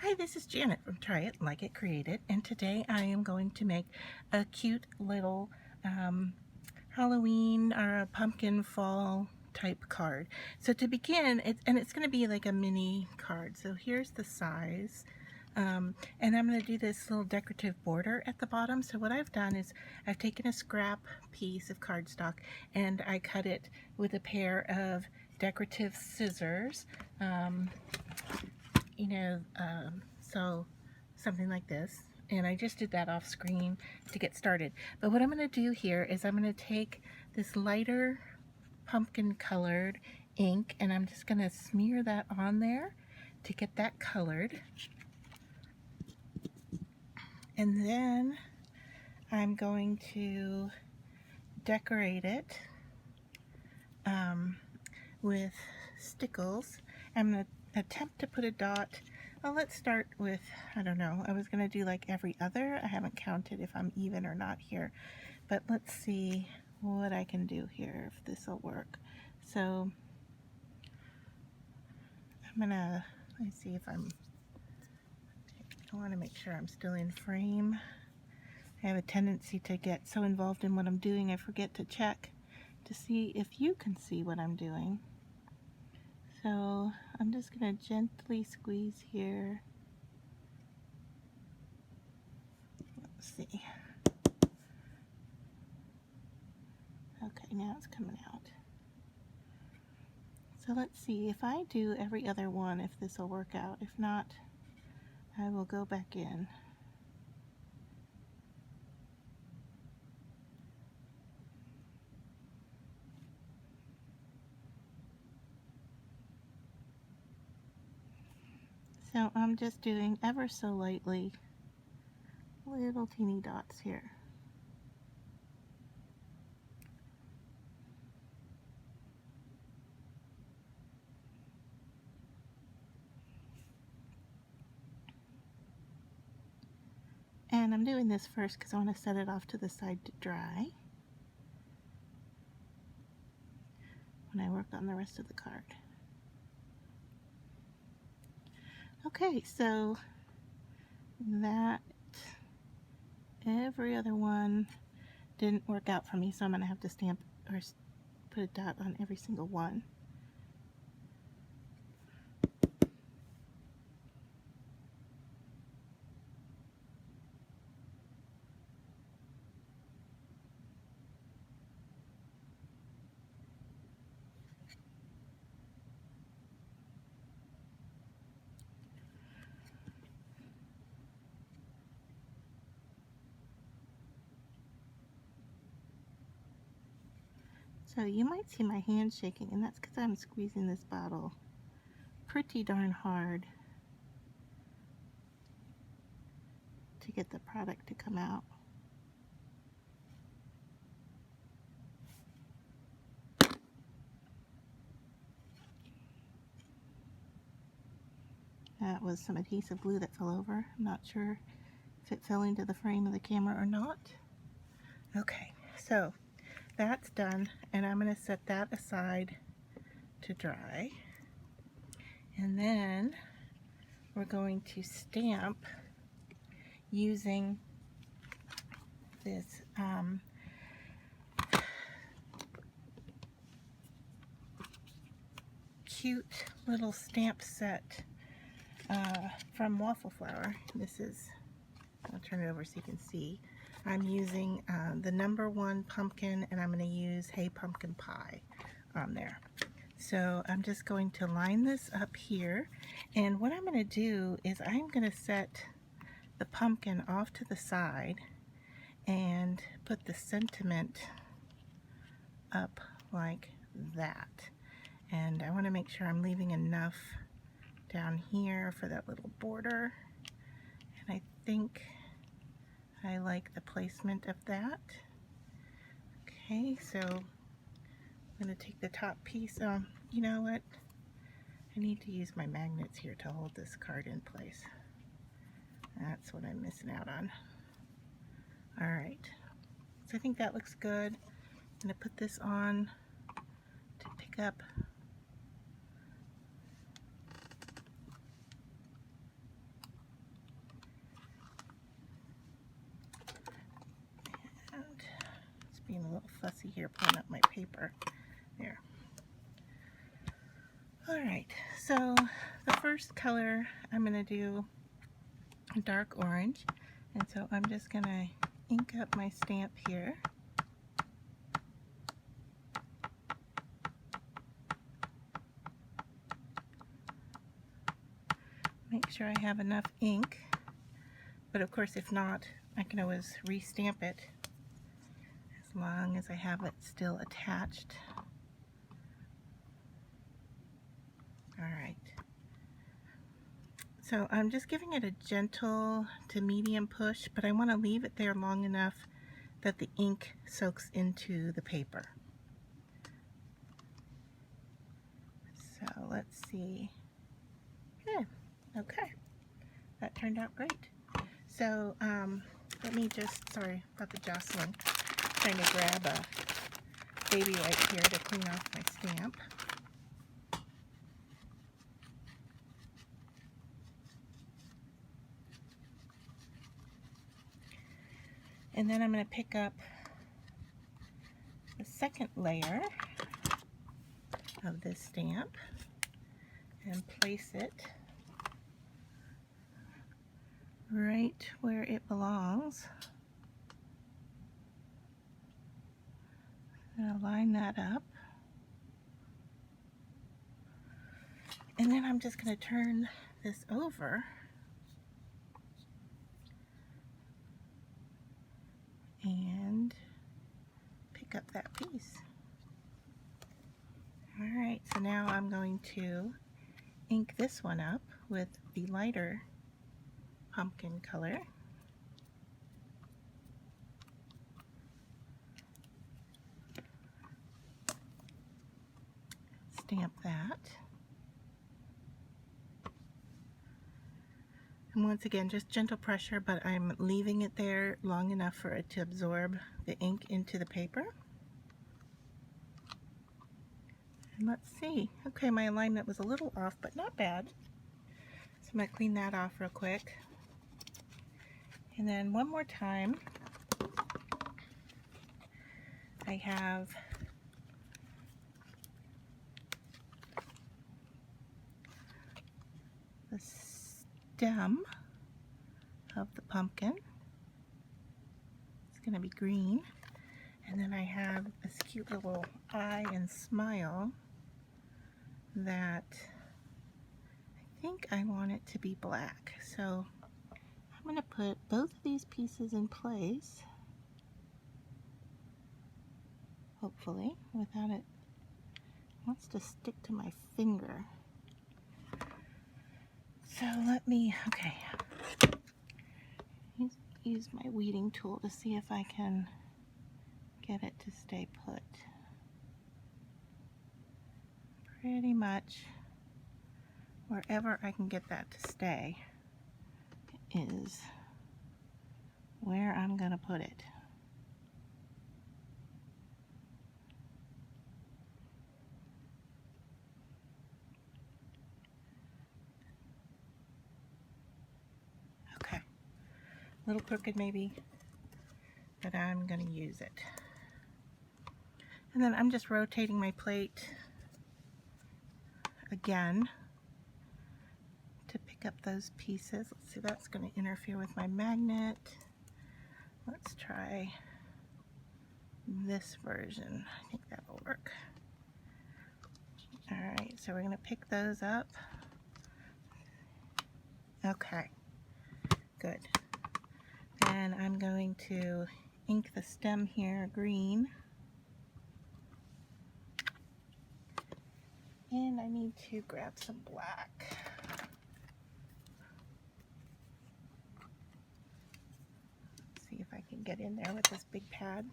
Hi, this is Janet from Try It Like It Created, and today I am going to make a cute little Halloween or a pumpkin fall type card. So to begin, it's going to be like a mini card. So here's the size. And I'm going to do this little decorative border at the bottom. So what I've done is I've taken a scrap piece of cardstock and I cut it with a pair of decorative scissors. So something like this. And I just did that off screen to get started. But what I'm going to do here is I'm going to take this lighter pumpkin colored ink and I'm just going to smear that on there to get that colored. And then I'm going to decorate it with stickles. I'm going to attempt to put a dot. Well, let's start with, I don't know, I was going to do like every other. I haven't counted if I'm even or not here. But let's see what I can do here, if this will work. So I'm going to, let's see if I want to make sure I'm still in frame. I have a tendency to get so involved in what I'm doing I forget to check to see if you can see what I'm doing. So I'm just going to gently squeeze here. Let's see. Okay, now it's coming out. So let's see if I do every other one, if this will work out. If not, I will go back in. So I'm just doing ever so lightly little teeny dots here. And I'm doing this first because I want to set it off to the side to dry when I work on the rest of the card. Okay, so that every other one didn't work out for me, so I'm going to have to stamp or put a dot on every single one. So you might see my hand shaking, and that's because I'm squeezing this bottle pretty darn hard to get the product to come out. That was some adhesive glue that fell over. I'm not sure if it fell into the frame of the camera or not. Okay, so that's done, and I'm going to set that aside to dry. And then we're going to stamp using this cute little stamp set from Waffle Flower. This is, I'll turn it over so you can see. I'm using the #1 pumpkin, and I'm going to use Hey Pumpkin Pie on there. So I'm just going to line this up here, and what I'm going to do is I'm going to set the pumpkin off to the side and put the sentiment up like that. And I want to make sure I'm leaving enough down here for that little border, and I think I like the placement of that. Okay, so I'm going to take the top piece. You know what? I need to use my magnets here to hold this card in place. That's what I'm missing out on. Alright, so I think that looks good. I'm going to put this on to pick up fussy here pulling up my paper. There. Alright, so the first color I'm going to do a dark orange, and so I'm just going to ink up my stamp here. Make sure I have enough ink, but of course if not, I can always re-stamp it as long as I have it still attached. Alright, so I'm just giving it a gentle to medium push, but I want to leave it there long enough that the ink soaks into the paper. So let's see. Good. Okay, that turned out great. So let me just, sorry about the jostling, trying to grab a baby wipe here to clean off my stamp. And then I'm going to pick up the second layer of this stamp and place it right where it belongs. I'm going to line that up. And then I'm just going to turn this over and pick up that piece. Alright, so now I'm going to ink this one up with the lighter pumpkin color. Stamp that. And once again, just gentle pressure, but I'm leaving it there long enough for it to absorb the ink into the paper. And let's see. Okay, my alignment was a little off, but not bad. So I'm going to clean that off real quick. And then one more time, I have the stem of the pumpkin. It's going to be green. And then I have this cute little eye and smile that I think I want it to be black. So I'm going to put both of these pieces in place, hopefully, without it wants to stick to my finger. So let me, okay, use my weeding tool to see if I can get it to stay put. Pretty much wherever I can get that to stay is where I'm going to put it. Okay, a little crooked maybe, but I'm going to use it. And then I'm just rotating my plate again to pick up those pieces. Let's see, that's going to interfere with my magnet. Let's try this version. I think that will work. Alright, so we're going to pick those up. Okay, good. And I'm going to ink the stem here green. And I need to grab some black. See if I can get in there with this big pad.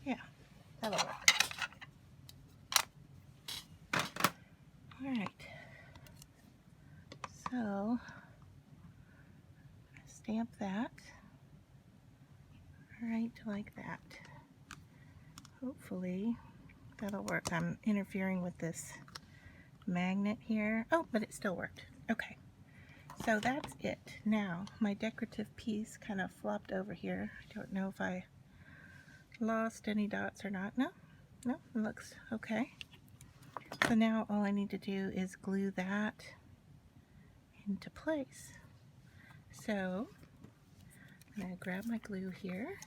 Yeah, that'll work. Alright. So, stamp that right like that. Hopefully that'll work. I'm interfering with this magnet here. Oh, but it still worked. Okay. So that's it. Now, my decorative piece kind of flopped over here. I don't know if I lost any dots or not. No, it looks okay. So now all I need to do is glue that into place. So I'm going to grab my glue here.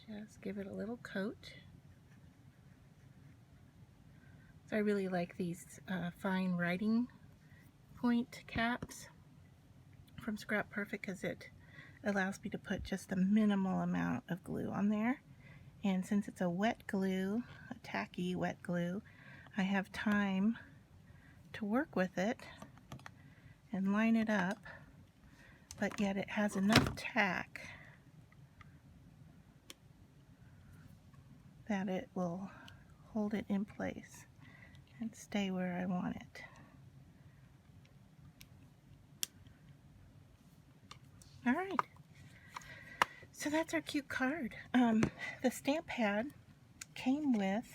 Just give it a little coat. So I really like these fine writing point caps from Scrap Perfect because it allows me to put just a minimal amount of glue on there. And since it's a wet glue, a tacky wet glue, I have time to work with it and line it up, but yet it has enough tack that it will hold it in place and stay where I want it. Alright, so that's our cute card. The stamp pad came with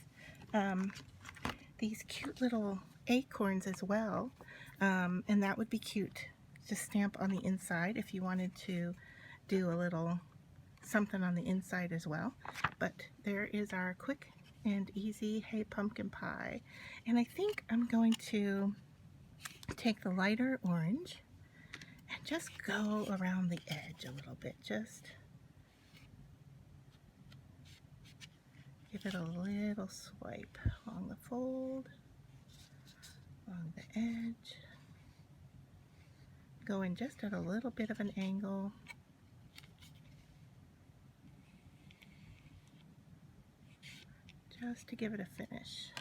these cute little acorns as well, and that would be cute to stamp on the inside if you wanted to do a little something on the inside as well. But there is our quick and easy Hey Pumpkin Pie, and I think I'm going to take the lighter orange and just go around the edge a little bit. Just give it a little swipe along the fold, along the edge. Go in just at a little bit of an angle. Just to give it a finish.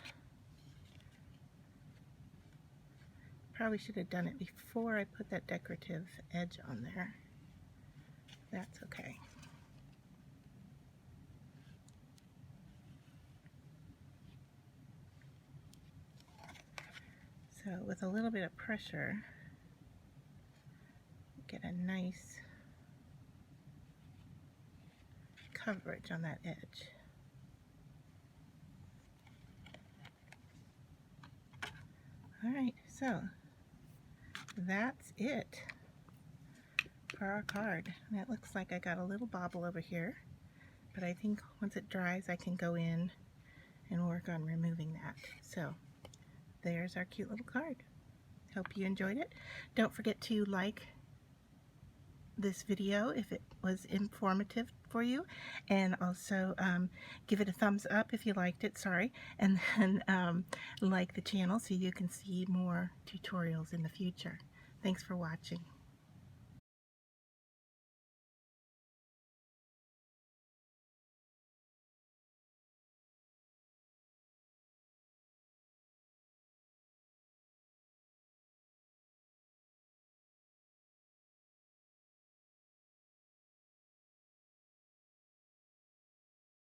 Probably should have done it before I put that decorative edge on there. That's okay. So with a little bit of pressure, get a nice coverage on that edge. Alright, so that's it for our card. And it looks like I got a little bobble over here, but I think once it dries I can go in and work on removing that. So there's our cute little card. Hope you enjoyed it. Don't forget to like this video if it was informative for you, and also give it a thumbs up if you liked it, and then like the channel so you can see more tutorials in the future. Thanks for watching.